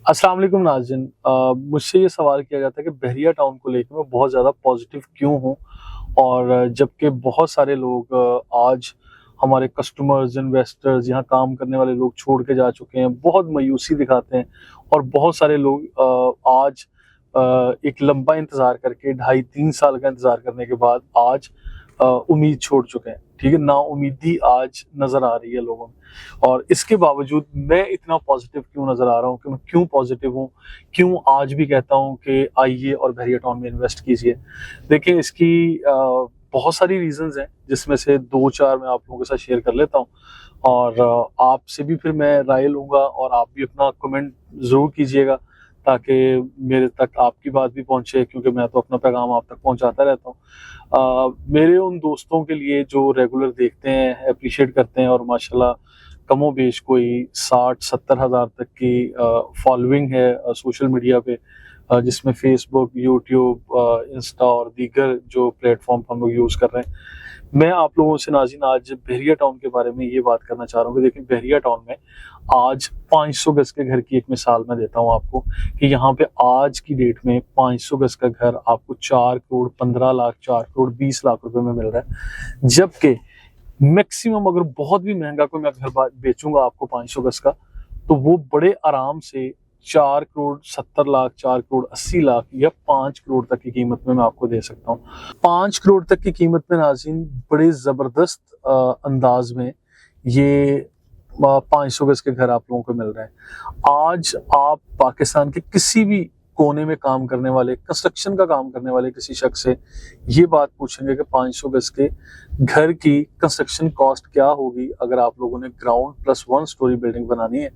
अस्सलाम वालेकुम नाज़रीन। मुझसे ये सवाल किया जाता है कि बहरिया टाउन को लेके मैं बहुत ज़्यादा पॉजिटिव क्यों हूँ और जबकि बहुत सारे लोग आज हमारे कस्टमर्स, इन्वेस्टर्स, यहाँ काम करने वाले लोग छोड़ के जा चुके हैं, बहुत मायूसी दिखाते हैं और बहुत सारे लोग आज एक लंबा इंतज़ार करके 2.5-3 साल का इंतज़ार करने के बाद आज उम्मीद छोड़ चुके हैं। ठीक है, नाउम्मीदी आज नज़र आ रही है लोगों में और इसके बावजूद मैं इतना पॉजिटिव क्यों नज़र आ रहा हूँ कि मैं क्यों पॉजिटिव हूँ, क्यों आज भी कहता हूँ कि आइए और बहरिया टाउन में इन्वेस्ट कीजिए। देखिए, इसकी बहुत सारी रीजंस हैं जिसमें से 2-4 मैं आप लोगों के साथ शेयर कर लेता हूँ और आपसे भी फिर मैं राय लूँगा और आप भी अपना कमेंट ज़रूर कीजिएगा ताकि मेरे तक आपकी बात भी पहुँचे, क्योंकि मैं तो अपना पैगाम आप तक पहुँचाता रहता हूँ। मेरे उन दोस्तों के लिए जो रेगुलर देखते हैं, अप्रिशिएट करते हैं और माशाल्लाह कमोबेश कोई 60-70 हज़ार तक की फॉलोइंग है सोशल मीडिया पे, जिसमें फेसबुक, यूट्यूब, इंस्टा और दीगर जो प्लेटफॉर्म हम लोग यूज़ कर रहे हैं। मैं आप लोगों से नाज़रीन आज बहरिया टाउन के बारे में ये बात करना चाह रहा हूँ कि देखिए, बहरिया टाउन में आज 500 गज के घर की एक मिसाल मैं देता हूँ आपको कि यहाँ पे आज की डेट में 500 गज का घर आपको 4 करोड़ 15 लाख, 4 करोड़ 20 लाख रुपए में मिल रहा है। जबकि मैक्सिमम अगर बहुत भी महंगा कोई मैं घर बेचूंगा आपको 500 गज का, तो वो बड़े आराम से 4 करोड़ 70 लाख, 4 करोड़ 80 लाख या 5 करोड़ तक की कीमत में मैं आपको दे सकता हूँ। 5 करोड़ तक की कीमत में नाज़रीन बड़े जबरदस्त अंदाज में ये 500 गज के घर आप लोगों को मिल रहे हैं। आज आप पाकिस्तान के किसी भी कोने में काम करने वाले, कंस्ट्रक्शन का काम करने वाले किसी शख्स से ये बात पूछेंगे कि 500 गज के घर की कंस्ट्रक्शन कॉस्ट क्या होगी अगर आप लोगों ने ग्राउंड प्लस 1 स्टोरी बिल्डिंग बनानी है,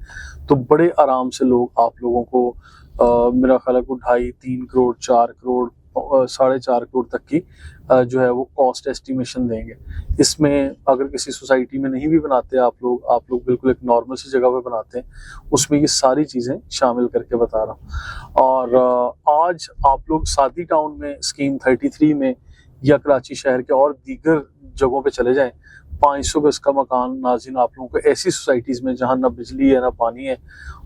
तो बड़े आराम से लोग आप लोगों को मेरा ख्याल है को 2.5-3 करोड़, 4 करोड़, 4.5 करोड़ तक की जो है वो कॉस्ट एस्टिमेशन देंगे। इसमें अगर किसी सोसाइटी में नहीं भी बनाते आप लोग बिल्कुल एक नॉर्मल सी जगह पे बनाते हैं, उसमें ये सारी चीज़ें शामिल करके बता रहा हूँ। और आज आप लोग सादी टाउन में, स्कीम 33 में या कराची शहर के और दीगर जगहों पे चले जाएं, 500 गज का मकान नाज़रीन आप लोगों को ऐसी सोसाइटीज़ में जहाँ ना बिजली है, ना पानी है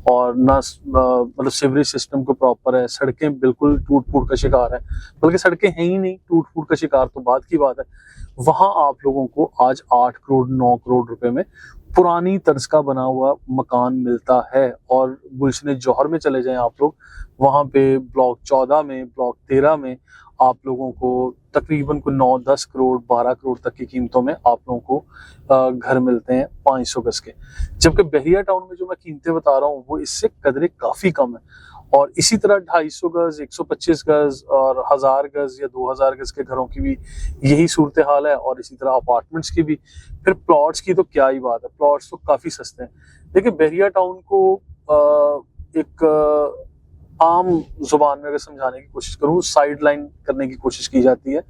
और ना मतलब सीवरेज सिस्टम को प्रॉपर है, सड़कें बिल्कुल टूट फूट का शिकार है, बल्कि सड़कें हैं ही नहीं, टूट फूट का शिकार तो बात की बात है। वहाँ आप लोगों को आज 8 करोड़ 9 करोड़ रुपए में पुरानी तर्ज का बना हुआ मकान मिलता है। और गुलशन जौहर में चले जाएं आप लोग, वहाँ पे ब्लॉक 14 में, ब्लॉक 13 में आप लोगों को तकरीबन को 9-10 करोड़ 12 करोड़ तक की कीमतों में आप लोगों को घर मिलते हैं 500 गज के। जबकि बहरिया टाउन में जो मैं कीमतें बता रहा हूँ वो इससे कदरे काफी कम है। और इसी तरह 250 गज, 125 गज और 1000 गज या 2000 गज के घरों की भी यही सूरत हाल है। और इसी तरह अपार्टमेंट्स की भी। फिर प्लॉट्स की तो क्या ही बात है, प्लॉट्स तो काफी सस्ते हैं। देखिए, बहरिया टाउन को एक आम जुबान में अगर समझाने की कोशिश करूँ, साइड लाइन करने की कोशिश की जाती है।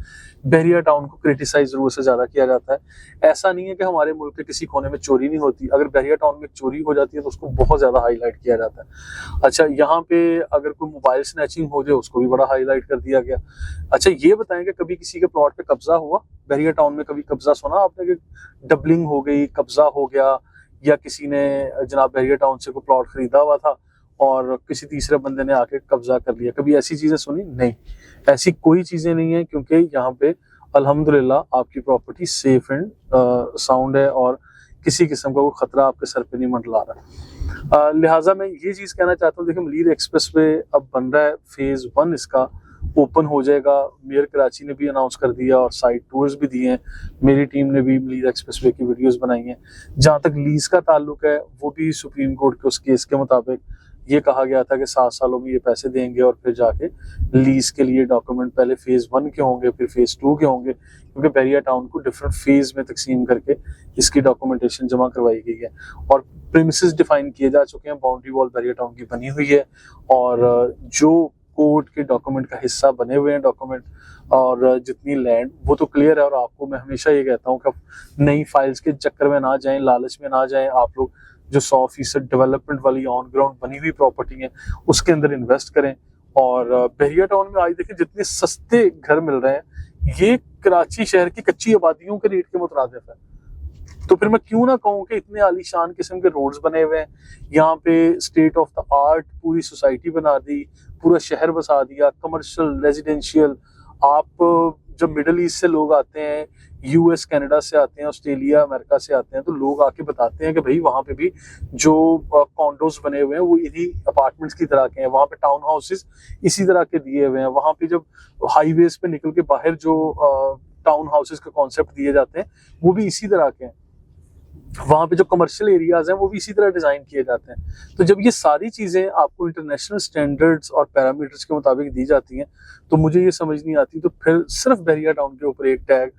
बहरिया टाउन को क्रिटिसाइज जरूर से ज्यादा किया जाता है। ऐसा नहीं है कि हमारे मुल्क के किसी कोने में चोरी नहीं होती, अगर बहरिया टाउन में चोरी हो जाती है तो उसको बहुत ज्यादा हाईलाइट किया जाता है। अच्छा, यहाँ पे अगर कोई मोबाइल स्नैचिंग हो जाए उसको भी बड़ा हाईलाइट कर दिया गया। अच्छा, ये बताएं कि कभी किसी के प्लॉट पे कब्जा हुआ? बहरिया टाउन में कभी कब्जा सुना आपने कि डबलिंग हो गई, कब्जा हो गया, या किसी ने जनाब बहरिया टाउन से कोई प्लॉट खरीदा हुआ था और किसी तीसरे बंदे ने आके कब्जा कर लिया? कभी ऐसी चीजें सुनी? नहीं, ऐसी कोई चीजें नहीं है, क्योंकि यहाँ पे अल्हम्दुलिल्लाह आपकी प्रॉपर्टी सेफ एंड साउंड है और किसी किस्म का कोई खतरा आपके सर पे नहीं मंडला रहा। लिहाजा मैं ये चीज कहना चाहता हूँ, देखिए मलीर एक्सप्रेस वे अब बन रहा है, फेज 1 इसका ओपन हो जाएगा। मेयर कराची ने भी अनाउंस कर दिया और साइट टूर्स भी दिए हैं। मेरी टीम ने भी मलीर एक्सप्रेस वे की वीडियोस बनाई हैं। जहाँ तक लीज का ताल्लुक है, वो भी सुप्रीम कोर्ट के उस केस के मुताबिक ये कहा गया था कि 7 सालों में ये पैसे देंगे और फिर जाके लीज के लिए डॉक्यूमेंट पहले फेज 1 के होंगे, फिर फेज 2 के होंगे, क्योंकि बहरिया टाउन को डिफरेंट फेज में तकसीम करके इसकी डॉक्यूमेंटेशन जमा करवाई गई है और प्रीमिसेस डिफाइन किए जा चुके हैं। बाउंड्री वॉल बहरिया टाउन की बनी हुई है और जो कोर्ट के डॉक्यूमेंट का हिस्सा बने हुए हैं डॉक्यूमेंट और जितनी लैंड, वो तो क्लियर है। और आपको मैं हमेशा ये कहता हूँ कि नई फाइल्स के चक्कर में ना जाएं, लालच में ना जाएं। आप लोग जो 100% डेवलपमेंट वाली ऑन ग्राउंड बनी हुई प्रॉपर्टी है उसके अंदर इन्वेस्ट करें। और बहरिया टाउन में आज देखिए जितने सस्ते घर मिल रहे हैं, ये कराची शहर की कच्ची आबादियों के रेट के मुतरादिफ है। तो फिर मैं क्यों ना कहूँ कि इतने आलीशान किस्म के रोड्स बने हुए हैं, यहाँ पे स्टेट ऑफ द आर्ट पूरी सोसाइटी बना दी, पूरा शहर बसा दिया, कमर्शियल, रेजिडेंशियल। आप जब मिडल ईस्ट से लोग आते हैं, यूएस कनाडा से आते हैं, ऑस्ट्रेलिया अमेरिका से आते हैं, तो लोग आके बताते हैं कि भाई वहां पे भी जो कॉन्डोज बने हुए हैं वो इन्हीं अपार्टमेंट्स की तरह के हैं, वहां पे टाउन हाउसेस इसी तरह के दिए हुए हैं, वहां पे जब हाईवेज पे निकल के बाहर जो टाउन हाउसेस का कॉन्सेप्ट दिए जाते हैं वो भी इसी तरह के हैं, वहां पे जो कमर्शियल एरियाज हैं वो भी इसी तरह डिजाइन किए जाते हैं। तो जब ये सारी चीजें आपको इंटरनेशनल स्टैंडर्ड्स और पैरामीटर्स के मुताबिक दी जाती हैं तो मुझे ये समझ नहीं आती, तो फिर सिर्फ बहरिया टाउन के ऊपर एक टैग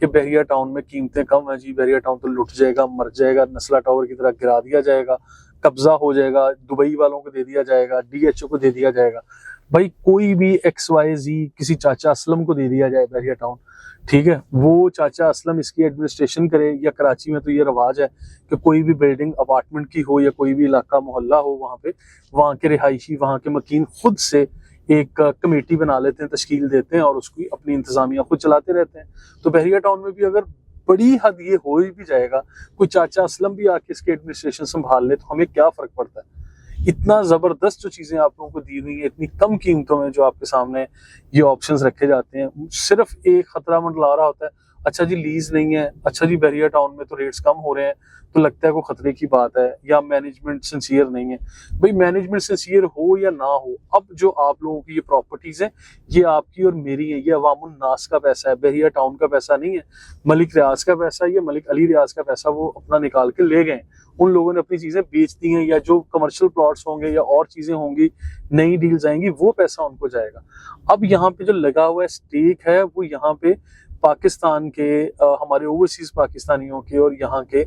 कि बहरिया टाउन में कीमतें कम है जी, बहरिया टाउन तो लुट जाएगा, मर जाएगा, नस्ला टावर की तरह गिरा दिया जाएगा, कब्जा हो जाएगा, दुबई वालों को दे दिया जाएगा, डीएचओ को दे दिया जाएगा। भाई कोई भी XYZ किसी चाचा असलम को दे दिया जाए बहरिया टाउन, ठीक है, वो चाचा असलम इसकी एडमिनिस्ट्रेशन करे, या कराची में तो ये रवाज है कि कोई भी बिल्डिंग अपार्टमेंट की हो या कोई भी इलाका मोहल्ला हो, वहां पे वहां के रिहायशी, वहां के मकीन खुद से एक कमेटी बना लेते हैं, तश्कील देते हैं और उसकी अपनी इंतजामिया खुद चलाते रहते हैं। तो बहरिया टाउन में भी अगर बड़ी हद ये हो भी जाएगा, कोई चाचा असलम भी आके इसके एडमिनिस्ट्रेशन संभाल ले, तो हमें क्या फर्क पड़ता है। इतना जबरदस्त जो चीजें आप लोगों को दी हुई है, इतनी कम कीमतों में जो आपके सामने ये ऑप्शंस रखे जाते हैं, सिर्फ एक खतरा मंडला रहा होता है, अच्छा जी लीज नहीं है, अच्छा जी बहरिया टाउन में तो रेट्स कम हो रहे हैं, तो लगता है कोई खतरे की बात है, या मैनेजमेंट सिंसियर नहीं है। भाई मैनेजमेंट सिंसियर हो या ना हो, अब जो आप लोगों की ये प्रॉपर्टीज हैं ये आपकी और मेरी है, ये अवामुन नास का पैसा है, बहरिया टाउन का पैसा नहीं है, मलिक रियाज का पैसा है, ये मलिक अली रियाज का पैसा वो अपना निकाल के ले गए, उन लोगों ने अपनी चीजें बेच दी हैं, या जो कमर्शियल प्लॉट्स होंगे या और चीजें होंगी, नई डील्स आएंगी, वो पैसा उनको जाएगा। अब यहाँ पे जो लगा हुआ है स्टेक है वो यहाँ पे पाकिस्तान के, हमारे ओवरसीज पाकिस्तानियों के और यहाँ के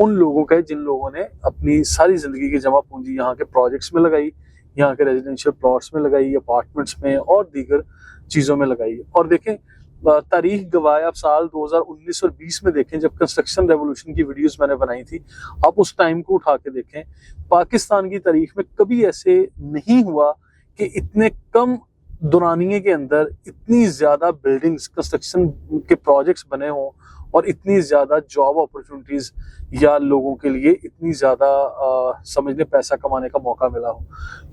उन लोगों का है जिन लोगों ने अपनी सारी जिंदगी की जमा पूंजी यहाँ के प्रोजेक्ट्स में लगाई, यहाँ के रेजिडेंशियल प्लॉट्स में लगाई, अपार्टमेंट्स में और दीगर चीजों में लगाई। और देखें तारीख गवाह, आप साल 2019 और 20 में देखें जब कंस्ट्रक्शन रेवोल्यूशन की वीडियोस मैंने बनाई थी, आप उस टाइम को उठा के देखें, पाकिस्तान की तारीख में कभी ऐसे नहीं हुआ कि इतने कम दुरानिये के अंदर इतनी ज्यादा बिल्डिंग्स, कंस्ट्रक्शन के प्रोजेक्ट्स बने हों और इतनी ज्यादा जॉब अपॉर्चुनिटीज या लोगों के लिए इतनी ज्यादा समझने पैसा कमाने का मौका मिला हो।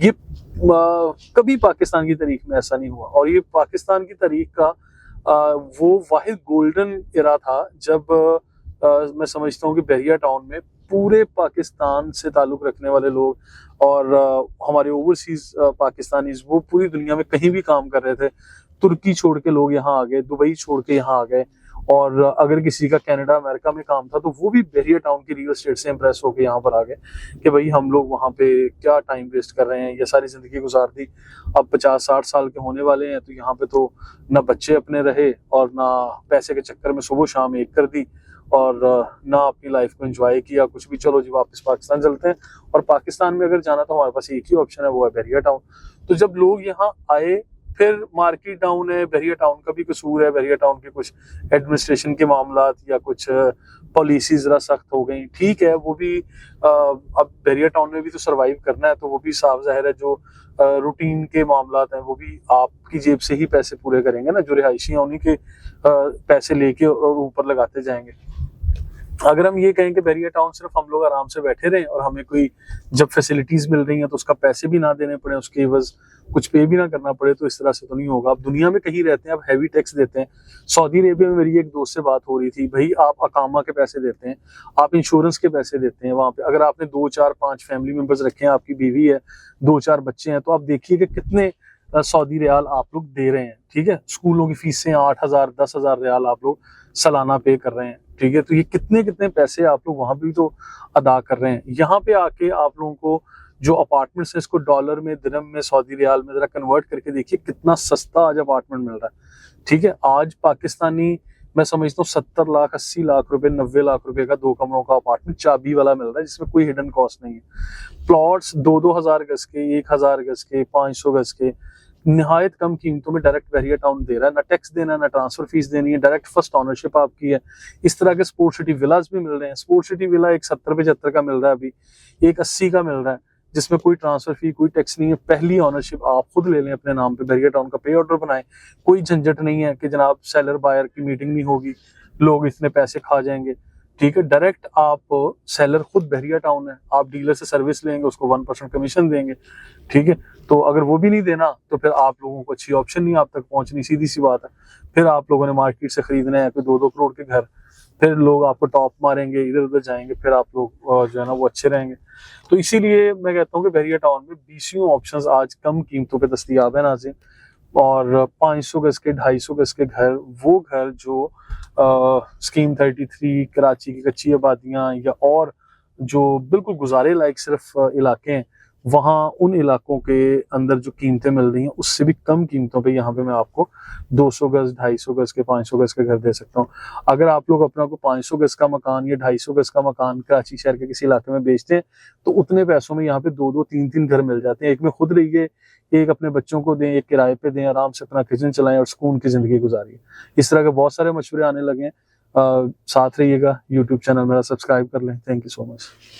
ये कभी पाकिस्तान की तारीख में ऐसा नहीं हुआ, और ये पाकिस्तान की तारीख का वो वाहिद गोल्डन एरा था जब मैं समझता हूँ कि बहरिया टाउन में पूरे पाकिस्तान से ताल्लुक रखने वाले लोग और हमारे ओवरसीज पाकिस्तानीज वो पूरी दुनिया में कहीं भी काम कर रहे थे, तुर्की छोड़ के लोग यहाँ आ गए, दुबई छोड़ के यहाँ आ गए, और अगर किसी का कनाडा अमेरिका में काम था तो वो भी बहरिया टाउन की रियल एस्टेट से इम्प्रेस होकर यहाँ पर आ गए कि भाई हम लोग वहाँ पे क्या टाइम वेस्ट कर रहे हैं, ये सारी जिंदगी गुजार दी, अब 50-60 साल के होने वाले हैं, तो यहाँ पे तो ना बच्चे अपने रहे और ना पैसे के चक्कर में सुबह शाम एक कर दी, और ना अपनी लाइफ को एंजॉय किया कुछ भी, चलो जी वापस पाकिस्तान चलते हैं। और पाकिस्तान में अगर जाना तो हमारे पास एक ही ऑप्शन है, वो है बहरिया टाउन। तो जब लोग यहाँ आए, फिर मार्केट डाउन है, बहरिया टाउन का भी कसूर है, बहरिया टाउन के कुछ एडमिनिस्ट्रेशन के मामलात या कुछ पॉलिसी जरा सख्त हो गई, ठीक है, वो भी अब बहरिया टाउन में भी तो सरवाइव करना है, तो वो भी साफ जाहिर है जो रूटीन के मामलात हैं वो भी आपकी जेब से ही पैसे पूरे करेंगे ना, जो रिहायशी हैं उन्हीं के पैसे लेके और ऊपर लगाते जाएंगे। अगर हम ये कहें कि बहरिया टाउन सिर्फ हम लोग आराम से बैठे रहें और हमें कोई जब फैसिलिटीज मिल रही हैं तो उसका पैसे भी ना देने पड़े, उसके एवज कुछ पे भी ना करना पड़े, तो इस तरह से तो नहीं होगा। अब दुनिया में कहीं रहते हैं, अब हैवी टैक्स देते हैं। सऊदी अरेबिया में मेरी एक दोस्त से बात हो रही थी, भाई आप अकामा के पैसे देते हैं, आप इंश्योरेंस के पैसे देते हैं वहां पे, अगर आपने 2, 4, 5 फैमिली मेंबर्स रखे हैं, आपकी बीवी है, 2, 4 बच्चे हैं, तो आप देखिए कि कितने सऊदी रियाल आप लोग दे रहे हैं, ठीक है। स्कूलों की फीसें 8,000, 10,000 रियाल आप लोग सालाना पे कर रहे हैं, ठीक है। तो ये कितने कितने पैसे आप लोग वहां भी तो अदा कर रहे हैं। यहाँ पे आके आप लोगों को जो अपार्टमेंट्स है इसको डॉलर में, दिरहम में, सऊदी रियाल में जरा कन्वर्ट करके देखिए कितना सस्ता आज अपार्टमेंट मिल रहा है, ठीक है। आज पाकिस्तानी मैं समझता हूँ 70 लाख, 80 लाख रुपए, 90 लाख रुपए का 2 कमरों का अपार्टमेंट चाबी वाला मिल रहा है, जिसमें कोई हिडन कॉस्ट नहीं है। प्लॉट्स 2-2 हजार गज के, 1,000 गज के, 500 गज के, निहायत कम कीमतों में डायरेक्ट बहरिया टाउन दे रहा है, ना टैक्स देना, ना ट्रांसफर फीस देनी है, डायरेक्ट फर्स्ट ऑनरशिप आपकी है। इस तरह के स्पोर्ट सिटी विलाज भी मिल रहे हैं। स्पोर्ट सिटी विला एक 70-75 का मिल रहा है अभी, एक 80 का मिल रहा है, जिसमें कोई ट्रांसफर फी, कोई टैक्स नहीं है। पहली ऑनरशिप आप खुद ले लें अपने नाम पे, बहरिया टाउन का पे ऑर्डर बनाएं, कोई झंझट नहीं है कि जनाब सेलर बायर की मीटिंग नहीं होगी, लोग इतने पैसे खा जाएंगे, ठीक है। डायरेक्ट आप सेलर खुद बहरिया टाउन है, आप डीलर से सर्विस लेंगे, उसको 1% कमीशन देंगे, ठीक है। तो अगर वो भी नहीं देना तो फिर आप लोगों को अच्छी ऑप्शन नहीं आप तक पहुंचनी, सीधी सी बात है। फिर आप लोगों ने मार्केट से खरीदना है कोई 2-2 करोड़ के घर, फिर लोग आपको टॉप मारेंगे, इधर उधर जाएंगे, फिर आप लोग जो है ना वो अच्छे रहेंगे। तो इसीलिए मैं कहता हूँ कि बहरिया टाउन में 20 ऑप्शंस आज कम कीमतों पे दस्तयाब है नाज़रीन। और 500 गज के 250 गज के घर, वो घर जो स्कीम 33 कराची की कच्ची आबादियां या और जो बिल्कुल गुजारे लायक सिर्फ इलाके हैं, वहाँ उन इलाकों के अंदर जो कीमतें मिल रही हैं उससे भी कम कीमतों पे यहाँ पे मैं आपको 200 गज 250 गज के 500 गज के घर दे सकता हूँ। अगर आप लोग अपना को 500 गज का मकान या 250 गज का मकान कराची शहर के किसी इलाके में बेचते हैं तो उतने पैसों में यहाँ पे 2-2 3-3 घर मिल जाते हैं। एक में खुद रहिए, एक अपने बच्चों को दें, एक किराए पे दें, आराम से अपना किचन चलाएं और सुकून की जिंदगी गुजारिए। इस तरह के बहुत सारे मशवरे आने लगे हैं। साथ रहिएगा, यूट्यूब चैनल मेरा सब्सक्राइब कर लें। Thank you so much.